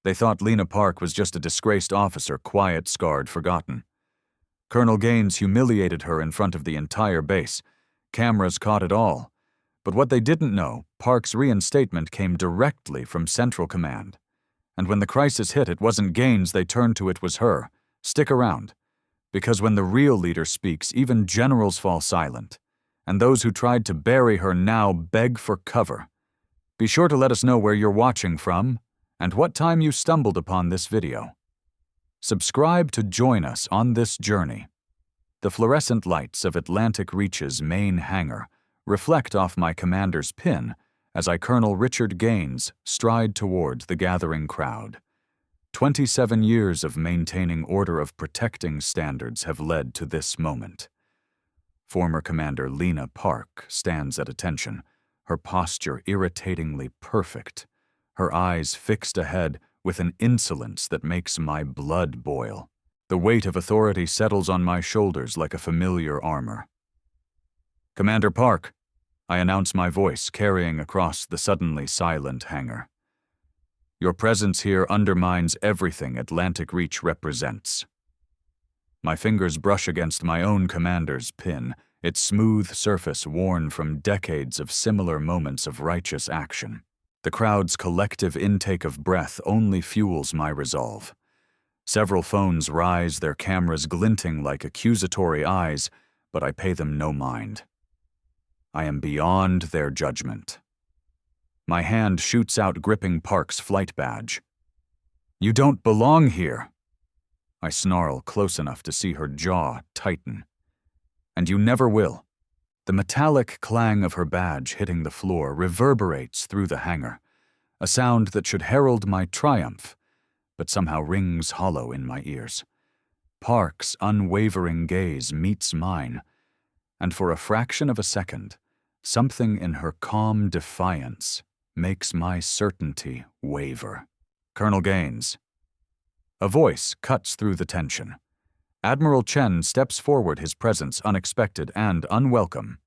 They thought Lena Park was just a disgraced officer, quiet, scarred, forgotten. Colonel Gaines humiliated her in front of the entire base. Cameras caught it all. But what they didn't know, Park's reinstatement came directly from Central Command. And when the crisis hit, it wasn't Gaines they turned to, it was her. Stick around. Because when the real leader speaks, even generals fall silent. And those who tried to bury her now beg for cover. Be sure to let us know where you're watching from and what time you stumbled upon this video. Subscribe to join us on this journey. The fluorescent lights of Atlantic Reach's main hangar reflect off my commander's pin as I, Colonel Richard Gaines, stride toward the gathering crowd. 27 years of maintaining order of protecting standards have led to this moment. Former Commander Lena Park stands at attention, her posture irritatingly perfect, her eyes fixed ahead with an insolence that makes my blood boil. The weight of authority settles on my shoulders like a familiar armor. "Commander Park," I announce, my voice carrying across the suddenly silent hangar. "Your presence here undermines everything Atlantic Reach represents." My fingers brush against my own commander's pin, its smooth surface worn from decades of similar moments of righteous action. The crowd's collective intake of breath only fuels my resolve. Several phones rise, their cameras glinting like accusatory eyes, but I pay them no mind. I am beyond their judgment. My hand shoots out, gripping Park's flight badge. "You don't belong here." I snarl, close enough to see her jaw tighten. "And you never will." The metallic clang of her badge hitting the floor reverberates through the hangar, a sound that should herald my triumph, but somehow rings hollow in my ears. Park's unwavering gaze meets mine, and for a fraction of a second, something in her calm defiance makes my certainty waver. "Colonel Gaines." A voice cuts through the tension. Admiral Chen steps forward, his presence unexpected and unwelcome.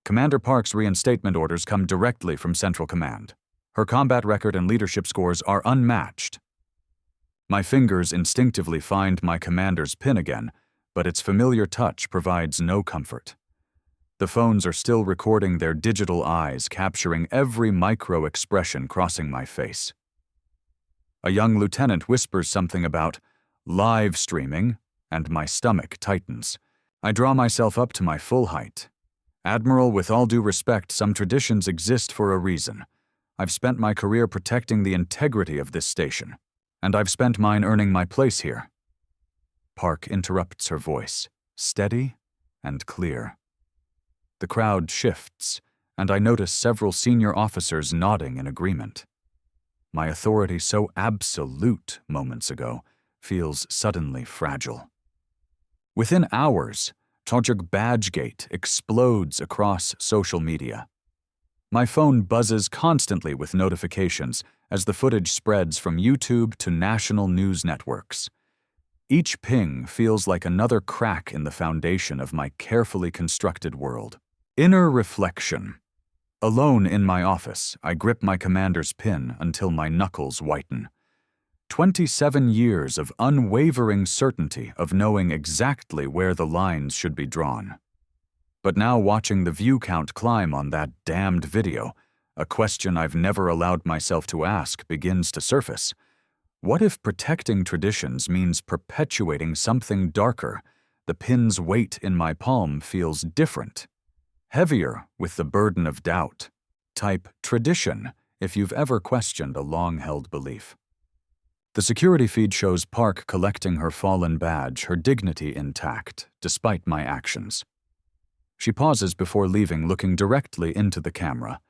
Commander Park's reinstatement orders come directly from Central Command. Her combat record and leadership scores are unmatched. My fingers instinctively find my commander's pin again, but its familiar touch provides no comfort. The phones are still recording, their digital eyes capturing every micro-expression crossing my face. A young lieutenant whispers something about live streaming, and my stomach tightens. I draw myself up to my full height. "Admiral, with all due respect, some traditions exist for a reason. I've spent my career protecting the integrity of this station, and I've spent mine earning my place here." Park interrupts, her voice steady and clear. The crowd shifts, and I notice several senior officers nodding in agreement. My authority, so absolute moments ago, feels suddenly fragile. Within hours, Project Badgegate explodes across social media. My phone buzzes constantly with notifications as the footage spreads from YouTube to national news networks. Each ping feels like another crack in the foundation of my carefully constructed world. Inner reflection. Alone in my office, I grip my commander's pin until my knuckles whiten. 27 years of unwavering certainty of knowing exactly where the lines should be drawn. But now, watching the view count climb on that damned video, a question I've never allowed myself to ask begins to surface. What if protecting traditions means perpetuating something darker? The pin's weight in my palm feels different. Heavier with the burden of doubt. Type tradition if you've ever questioned a long-held belief. The security feed shows Park collecting her fallen badge, her dignity intact, despite my actions. She pauses before leaving, looking directly into the camera,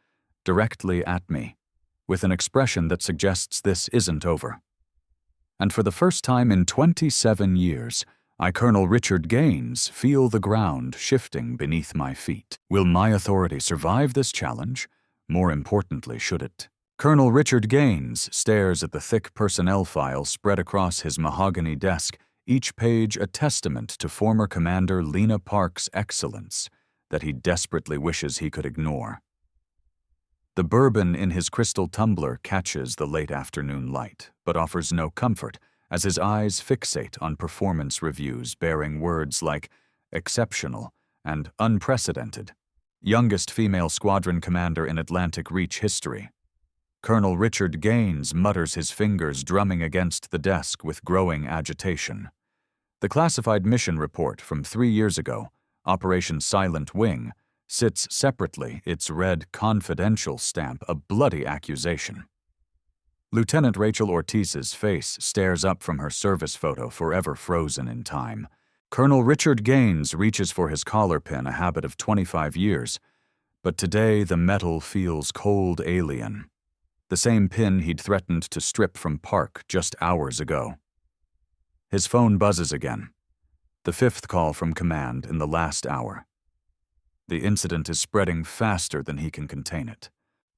directly at me, with an expression that suggests this isn't over. And for the first time in 27 years, I, Colonel Richard Gaines, feel the ground shifting beneath my feet. Will my authority survive this challenge? More importantly, should it? Colonel Richard Gaines stares at the thick personnel file spread across his mahogany desk, each page a testament to former Commander Lena Park's excellence that he desperately wishes he could ignore. The bourbon in his crystal tumbler catches the late afternoon light, but offers no comfort as his eyes fixate on performance reviews bearing words like exceptional and unprecedented. Youngest female squadron commander in Atlantic Reach history. Colonel Richard Gaines mutters, his fingers drumming against the desk with growing agitation. The classified mission report from 3 years ago, Operation Silent Wing, sits separately, its red confidential stamp a bloody accusation. Lieutenant Rachel Ortiz's face stares up from her service photo, forever frozen in time. Colonel Richard Gaines reaches for his collar pin, a habit of 25 years, but today the metal feels cold alien. The same pin he'd threatened to strip from Park just hours ago. His phone buzzes again. The 5th call from command in the last hour. The incident is spreading faster than he can contain it.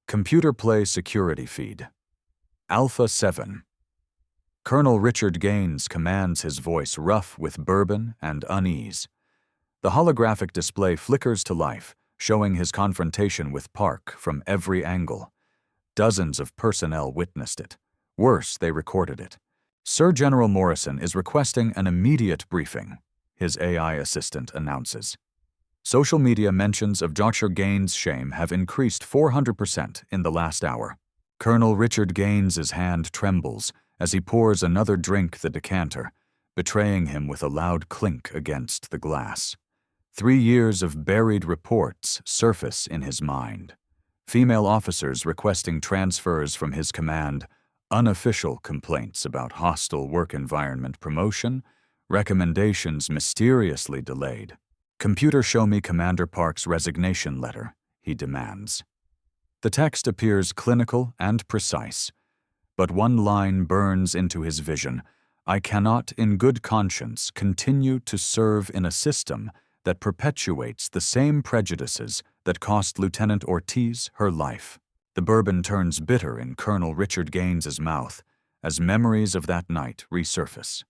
Computer play security feed. Alpha 7. Colonel Richard Gaines commands, his voice rough with bourbon and unease. The holographic display flickers to life, showing his confrontation with Park from every angle. Dozens of personnel witnessed it. Worse, they recorded it. Sir General Morrison is requesting an immediate briefing, his AI assistant announces. Social media mentions of Dr. Gaines' shame have increased 400% in the last hour. Colonel Richard Gaines's hand trembles as he pours another drink the decanter, betraying him with a loud clink against the glass. 3 years of buried reports surface in his mind. Female officers requesting transfers from his command, unofficial complaints about hostile work environment, promotion, recommendations mysteriously delayed. Computer, show me Commander Park's resignation letter, he demands. The text appears clinical and precise, but one line burns into his vision. I cannot, in good conscience, continue to serve in a system that perpetuates the same prejudices that cost Lieutenant Ortiz her life. The bourbon turns bitter in Colonel Richard Gaines's mouth as memories of that night resurface.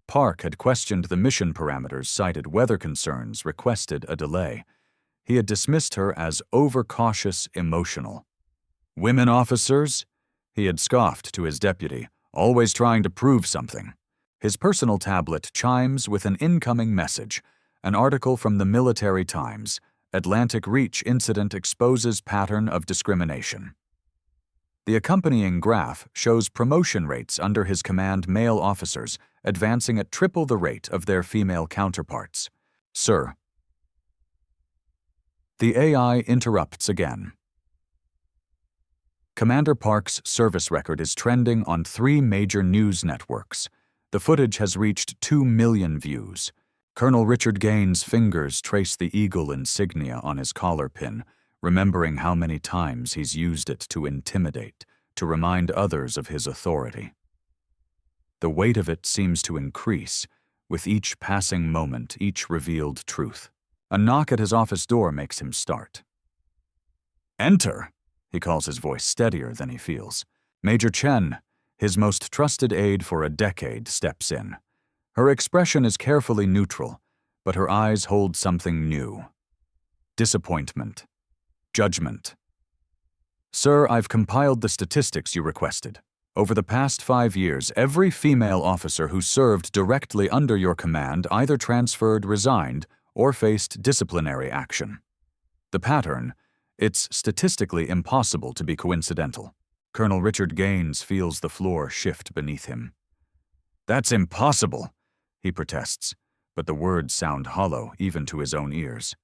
Park had questioned the mission parameters, cited weather concerns, requested a delay. He had dismissed her as overcautious, emotional. Women officers? He had scoffed to his deputy, always trying to prove something. His personal tablet chimes with an incoming message, an article from the Military Times. Atlantic Reach incident exposes pattern of discrimination. The accompanying graph shows promotion rates under his command, male officers advancing at triple the rate of their female counterparts. Sir. The AI interrupts again. Commander Park's service record is trending on 3 major news networks. The footage has reached 2 million views. Colonel Richard Gaines' fingers trace the eagle insignia on his collar pin, remembering how many times he's used it to intimidate, to remind others of his authority. The weight of it seems to increase, with each passing moment, each revealed truth. A knock at his office door makes him start. Enter, he calls, his voice steadier than he feels. Major Chen, his most trusted aide for a decade, steps in. Her expression is carefully neutral, but her eyes hold something new. Disappointment. Judgment. Sir, I've compiled the statistics you requested. Over the past 5 years, every female officer who served directly under your command either transferred, resigned, or faced disciplinary action. The pattern, it's statistically impossible to be coincidental. Colonel Richard Gaines feels the floor shift beneath him. That's impossible, he protests, but the words sound hollow even to his own ears.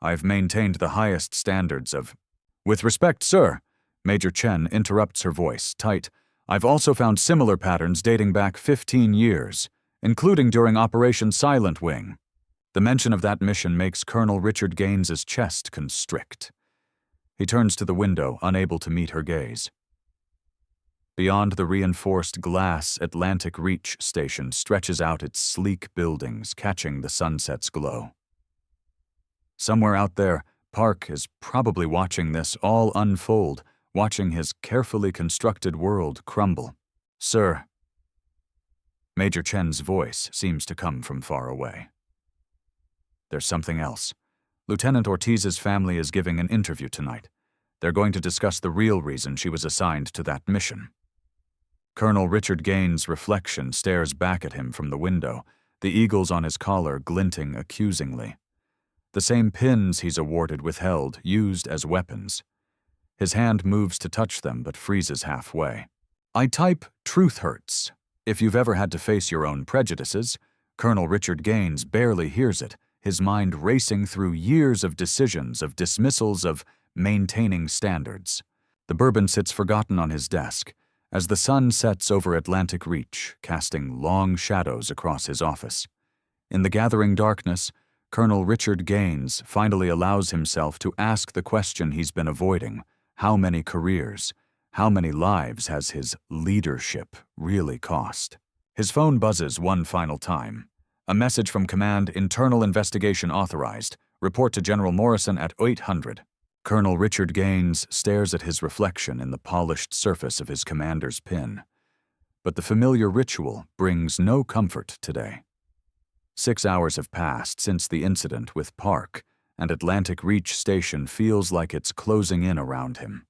I've maintained the highest standards of... With respect, sir, Major Chen interrupts her voice, tight. I've also found similar patterns dating back 15 years, including during Operation Silent Wing. The mention of that mission makes Colonel Richard Gaines's chest constrict. He turns to the window, unable to meet her gaze. Beyond the reinforced glass, Atlantic Reach Station stretches out its sleek buildings, catching the sunset's glow. Somewhere out there, Park is probably watching this all unfold, watching his carefully constructed world crumble. Sir. Major Chen's voice seems to come from far away. There's something else. Lieutenant Ortiz's family is giving an interview tonight. They're going to discuss the real reason she was assigned to that mission. Colonel Richard Gaines' reflection stares back at him from the window, the eagles on his collar glinting accusingly. The same pins he's awarded withheld, used as weapons. His hand moves to touch them but freezes halfway. I type "truth hurts." If you've ever had to face your own prejudices, Colonel Richard Gaines barely hears it, his mind racing through years of decisions, of dismissals, of maintaining standards. The bourbon sits forgotten on his desk as the sun sets over Atlantic Reach, casting long shadows across his office. In the gathering darkness, Colonel Richard Gaines finally allows himself to ask the question he's been avoiding: how many careers, how many lives has his leadership really cost? His phone buzzes one final time. A message from Command: internal investigation authorized. Report to General Morrison at 800. Colonel Richard Gaines stares at his reflection in the polished surface of his commander's pin. But the familiar ritual brings no comfort today. 6 hours have passed since the incident with Park, and Atlantic Reach Station feels like it's closing in around him.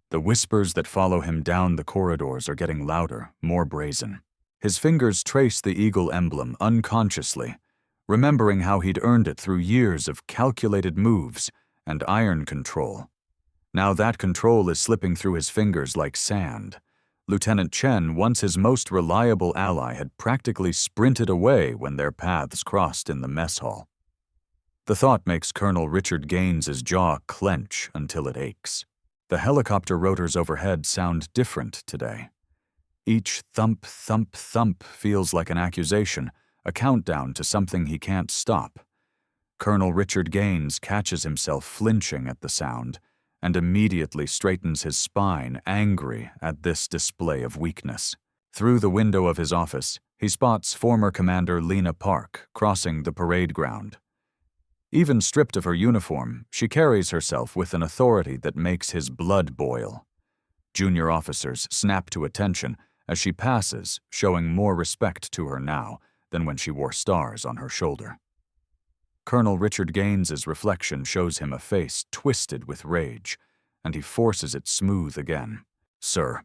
The whispers that follow him down the corridors are getting louder, more brazen. His fingers trace the eagle emblem unconsciously, remembering how he'd earned it through years of calculated moves and iron control. Now that control is slipping through his fingers like sand. Lieutenant Chen, once his most reliable ally, had practically sprinted away when their paths crossed in the mess hall. The thought makes Colonel Richard Gaines's jaw clench until it aches. The helicopter rotors overhead sound different today. Each thump, thump, thump feels like an accusation, a countdown to something he can't stop. Colonel Richard Gaines catches himself flinching at the sound and immediately straightens his spine, angry at this display of weakness. Through the window of his office, he spots former Commander Lena Park crossing the parade ground. Even stripped of her uniform, she carries herself with an authority that makes his blood boil. Junior officers snap to attention as she passes, showing more respect to her now than when she wore stars on her shoulder. Colonel Richard Gaines's reflection shows him a face twisted with rage, and he forces it smooth again. "Sir."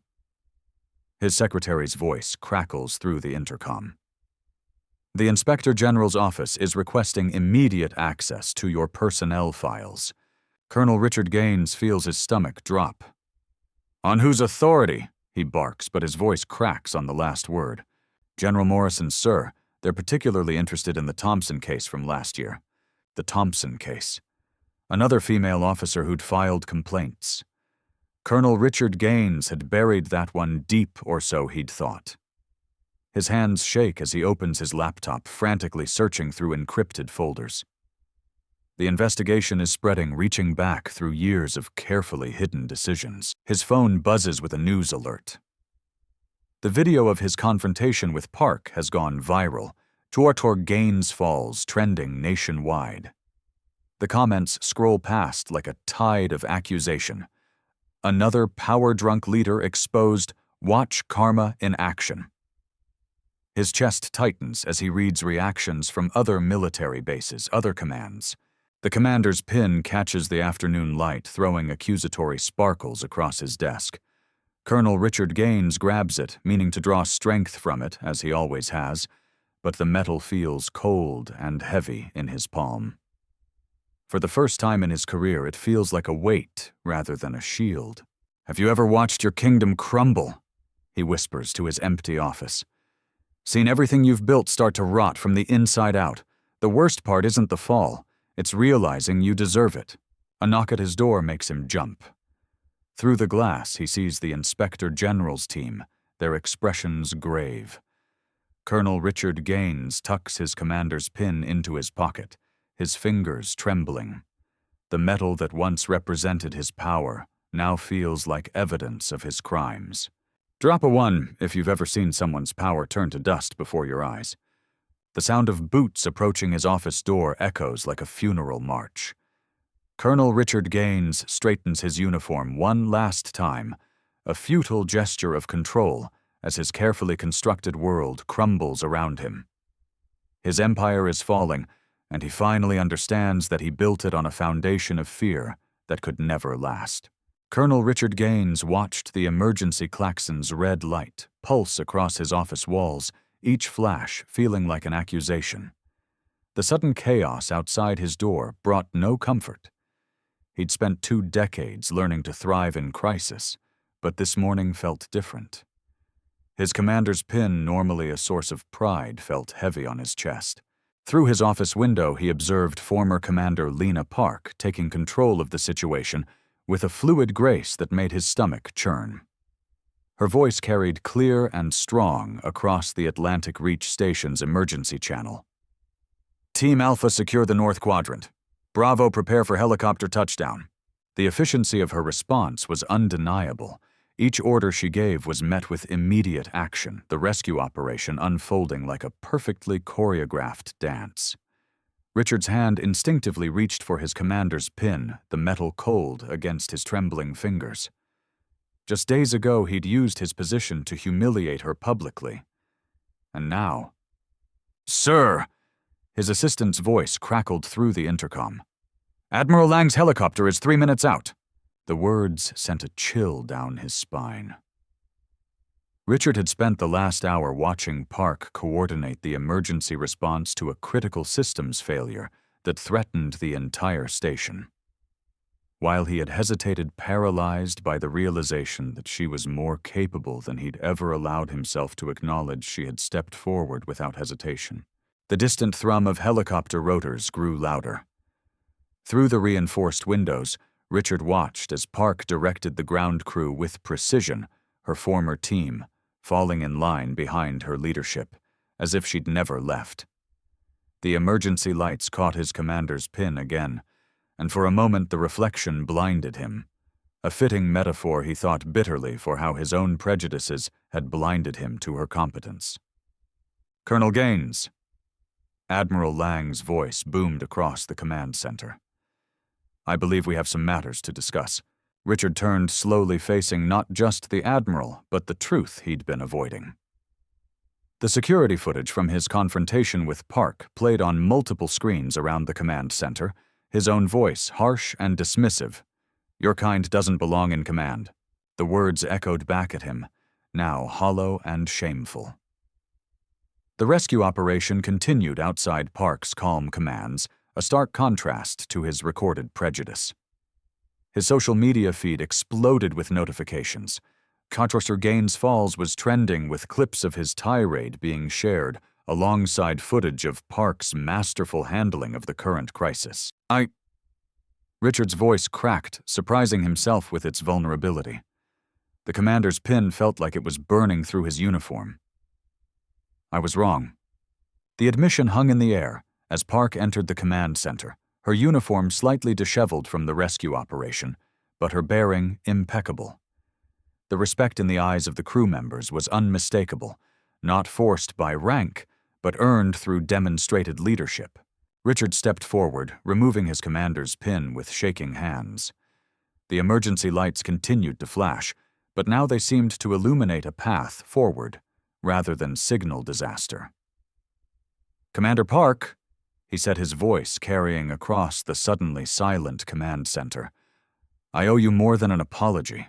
His secretary's voice crackles through the intercom. "The Inspector General's office is requesting immediate access to your personnel files." Colonel Richard Gaines feels his stomach drop. "On whose authority?" he barks, but his voice cracks on the last word. "General Morrison, sir. They're particularly interested in the Thompson case from last year." The Thompson case. Another female officer who'd filed complaints. Colonel Richard Gaines had buried that one deep, or so he'd thought. His hands shake as he opens his laptop, frantically searching through encrypted folders. The investigation is spreading, reaching back through years of carefully hidden decisions. His phone buzzes with a news alert. The video of his confrontation with Park has gone viral. Tortor Gaines falls, trending nationwide. The comments scroll past like a tide of accusation. Another power-drunk leader exposed. Watch karma in action. His chest tightens as he reads reactions from other military bases, other commands. The commander's pin catches the afternoon light, throwing accusatory sparkles across his desk. Colonel Richard Gaines grabs it, meaning to draw strength from it, as he always has, but the metal feels cold and heavy in his palm. For the first time in his career, it feels like a weight rather than a shield. "Have you ever watched your kingdom crumble?" he whispers to his empty office. "Seen everything you've built start to rot from the inside out? The worst part isn't the fall. It's realizing you deserve it." A knock at his door makes him jump. Through the glass, he sees the Inspector General's team, their expressions grave. Colonel Richard Gaines tucks his commander's pin into his pocket, his fingers trembling. The metal that once represented his power now feels like evidence of his crimes. Drop a 1 if you've ever seen someone's power turn to dust before your eyes. The sound of boots approaching his office door echoes like a funeral march. Colonel Richard Gaines straightens his uniform one last time, a futile gesture of control as his carefully constructed world crumbles around him. His empire is falling, and he finally understands that he built it on a foundation of fear that could never last. Colonel Richard Gaines watched the emergency klaxon's red light pulse across his office walls, each flash feeling like an accusation. The sudden chaos outside his door brought no comfort. He'd spent 2 decades learning to thrive in crisis, but this morning felt different. His commander's pin, normally a source of pride, felt heavy on his chest. Through his office window, he observed former Commander Lena Park taking control of the situation with a fluid grace that made his stomach churn. Her voice carried clear and strong across the Atlantic Reach Station's emergency channel. Team Alpha, secure the North Quadrant. Bravo, prepare for helicopter touchdown. The efficiency of her response was undeniable. Each order she gave was met with immediate action, the rescue operation unfolding like a perfectly choreographed dance. Richard's hand instinctively reached for his commander's pin, the metal cold against his trembling fingers. Just days ago, he'd used his position to humiliate her publicly. And now... "Sir!" His assistant's voice crackled through the intercom. "Admiral Lang's helicopter is 3 minutes out." The words sent a chill down his spine. Richard had spent the last hour watching Park coordinate the emergency response to a critical systems failure that threatened the entire station. While he had hesitated, paralyzed by the realization that she was more capable than he'd ever allowed himself to acknowledge, she had stepped forward without hesitation. The distant thrum of helicopter rotors grew louder. Through the reinforced windows, Richard watched as Park directed the ground crew with precision, her former team, falling in line behind her leadership, as if she'd never left. The emergency lights caught his commander's pin again, and for a moment the reflection blinded him, a fitting metaphor, he thought bitterly, for how his own prejudices had blinded him to her competence. "Colonel Gaines!" Admiral Lang's voice boomed across the command center. "I believe we have some matters to discuss." Richard turned, slowly facing not just the Admiral, but the truth he'd been avoiding. The security footage from his confrontation with Park played on multiple screens around the command center, his own voice harsh and dismissive. "Your kind doesn't belong in command." The words echoed back at him, now hollow and shameful. The rescue operation continued outside Park's calm commands, a stark contrast to his recorded prejudice. His social media feed exploded with notifications. Contractor Gaines Falls was trending with clips of his tirade being shared, alongside footage of Park's masterful handling of the current crisis. Richard's voice cracked, surprising himself with its vulnerability. The commander's pin felt like it was burning through his uniform. "I was wrong." The admission hung in the air as Park entered the command center, her uniform slightly disheveled from the rescue operation, but her bearing impeccable. The respect in the eyes of the crew members was unmistakable, not forced by rank, but earned through demonstrated leadership. Richard stepped forward, removing his commander's pin with shaking hands. The emergency lights continued to flash, but now they seemed to illuminate a path forward, rather than signal disaster. "Commander Park," he said, his voice carrying across the suddenly silent command center, "I owe you more than an apology.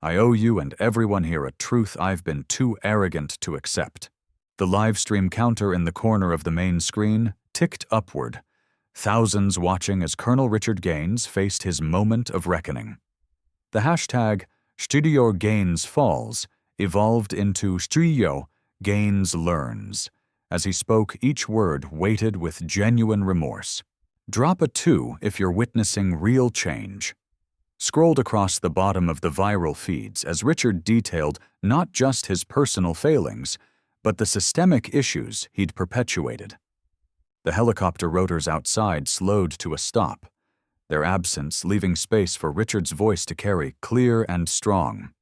I owe you and everyone here a truth I've been too arrogant to accept." The live stream counter in the corner of the main screen ticked upward, thousands watching as Colonel Richard Gaines faced his moment of reckoning. The hashtag Studio Gaines Falls evolved into Studio Gaines Learns, as he spoke, each word weighted with genuine remorse. "Drop a 2 if you're witnessing real change." Scrolled across the bottom of the viral feeds as Richard detailed not just his personal failings, but the systemic issues he'd perpetuated. The helicopter rotors outside slowed to a stop, their absence leaving space for Richard's voice to carry clear and strong.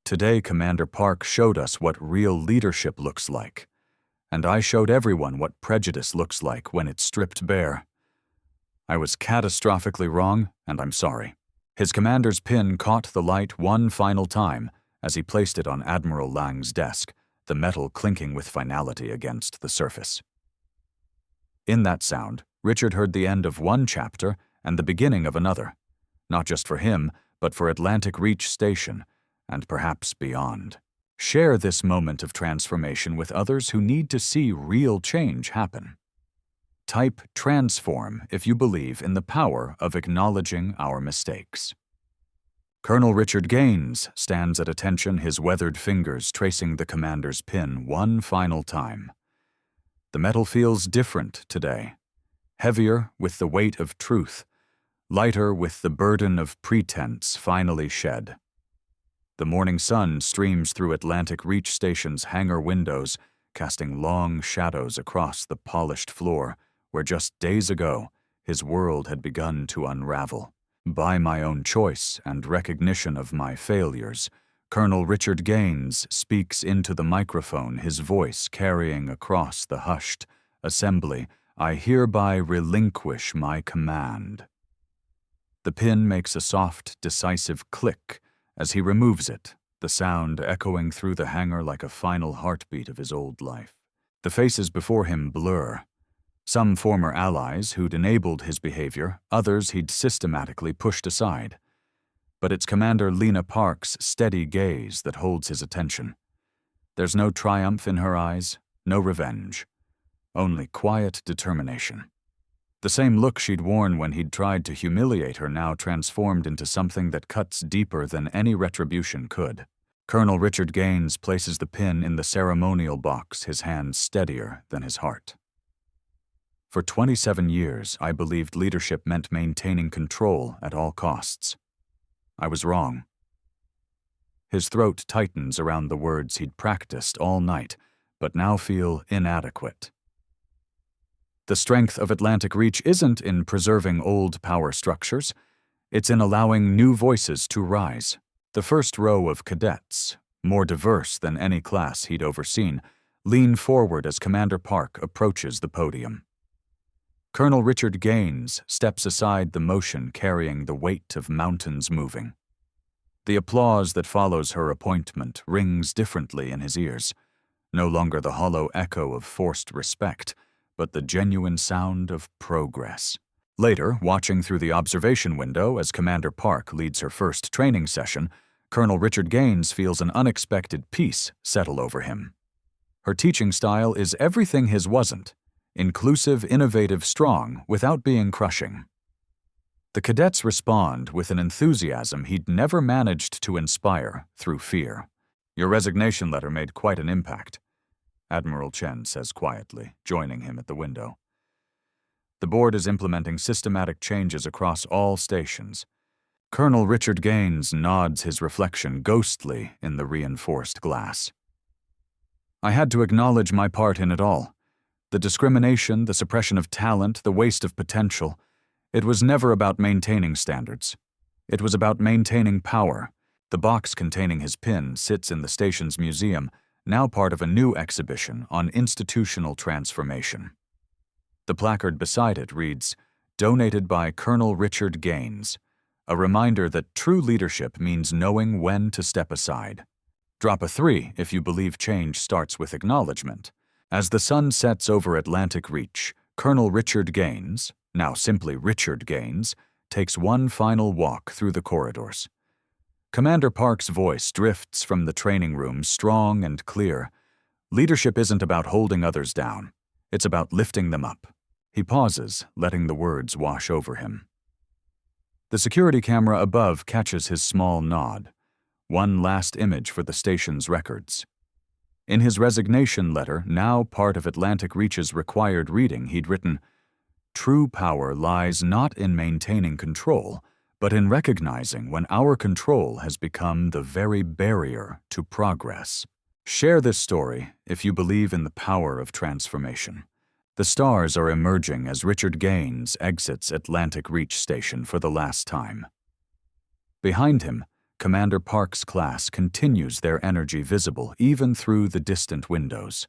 "Today, Commander Park showed us what real leadership looks like. And I showed everyone what prejudice looks like when it's stripped bare. I was catastrophically wrong, and I'm sorry." His commander's pin caught the light one final time as he placed it on Admiral Lang's desk, the metal clinking with finality against the surface. In that sound, Richard heard the end of one chapter and the beginning of another, not just for him, but for Atlantic Reach Station, and perhaps beyond. Share this moment of transformation with others who need to see real change happen. Type transform if you believe in the power of acknowledging our mistakes. Colonel Richard Gaines stands at attention, his weathered fingers tracing the commander's pin one final time. The metal feels different today, heavier with the weight of truth, lighter with the burden of pretense finally shed. The morning sun streams through Atlantic Reach Station's hangar windows, casting long shadows across the polished floor where just days ago his world had begun to unravel. By my own choice and recognition of my failures, Colonel Richard Gaines speaks into the microphone, his voice carrying across the hushed assembly, "I hereby relinquish my command." The pin makes a soft, decisive click as he removes it, the sound echoing through the hangar like a final heartbeat of his old life. The faces before him blur. Some former allies who'd enabled his behavior, others he'd systematically pushed aside. But it's Commander Lena Park's steady gaze that holds his attention. There's no triumph in her eyes, no revenge, only quiet determination. The same look she'd worn when he'd tried to humiliate her now transformed into something that cuts deeper than any retribution could. Colonel Richard Gaines places the pin in the ceremonial box, his hand steadier than his heart. For 27 years, I believed leadership meant maintaining control at all costs. I was wrong. His throat tightens around the words he'd practiced all night, but now feel inadequate. The strength of Atlantic Reach isn't in preserving old power structures, it's in allowing new voices to rise. The first row of cadets, more diverse than any class he'd overseen, lean forward as Commander Park approaches the podium. Colonel Richard Gaines steps aside, the motion carrying the weight of mountains moving. The applause that follows her appointment rings differently in his ears, no longer the hollow echo of forced respect, but the genuine sound of progress. Later, watching through the observation window as Commander Park leads her first training session, Colonel Richard Gaines feels an unexpected peace settle over him. Her teaching style is everything his wasn't: inclusive, innovative, strong, without being crushing. The cadets respond with an enthusiasm he'd never managed to inspire through fear. "Your resignation letter made quite an impact," Admiral Chen says quietly, joining him at the window. "The board is implementing systematic changes across all stations." Colonel Richard Gaines nods, his reflection ghostly in the reinforced glass. "I had to acknowledge my part in it all. The discrimination, the suppression of talent, the waste of potential. It was never about maintaining standards. It was about maintaining power." The box containing his pin sits in the station's museum, now part of a new exhibition on institutional transformation. The placard beside it reads, "Donated by Colonel Richard Gaines," a reminder that true leadership means knowing when to step aside. Drop a 3 if you believe change starts with acknowledgement. As the sun sets over Atlantic Reach, Colonel Richard Gaines, now simply Richard Gaines, takes one final walk through the corridors. Commander Park's voice drifts from the training room, strong and clear. Leadership isn't about holding others down. It's about lifting them up. He pauses, letting the words wash over him. The security camera above catches his small nod. One last image for the station's records. In his resignation letter, now part of Atlantic Reach's required reading, he'd written, "True power lies not in maintaining control, but in recognizing when our control has become the very barrier to progress." Share this story if you believe in the power of transformation. The stars are emerging as Richard Gaines exits Atlantic Reach Station for the last time. Behind him, Commander Park's class continues their energy visible even through the distant windows.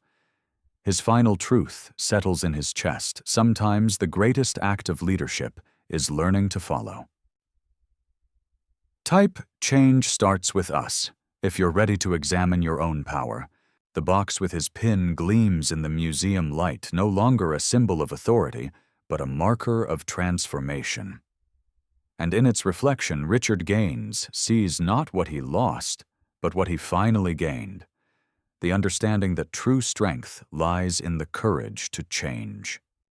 His final truth settles in his chest. Sometimes the greatest act of leadership is learning to follow. Type "Change starts with us" if you're ready to examine your own power. The box with his pin gleams in the museum light, no longer a symbol of authority, but a marker of transformation. And in its reflection, Richard Gaines sees not what he lost, but what he finally gained, the understanding that true strength lies in the courage to change.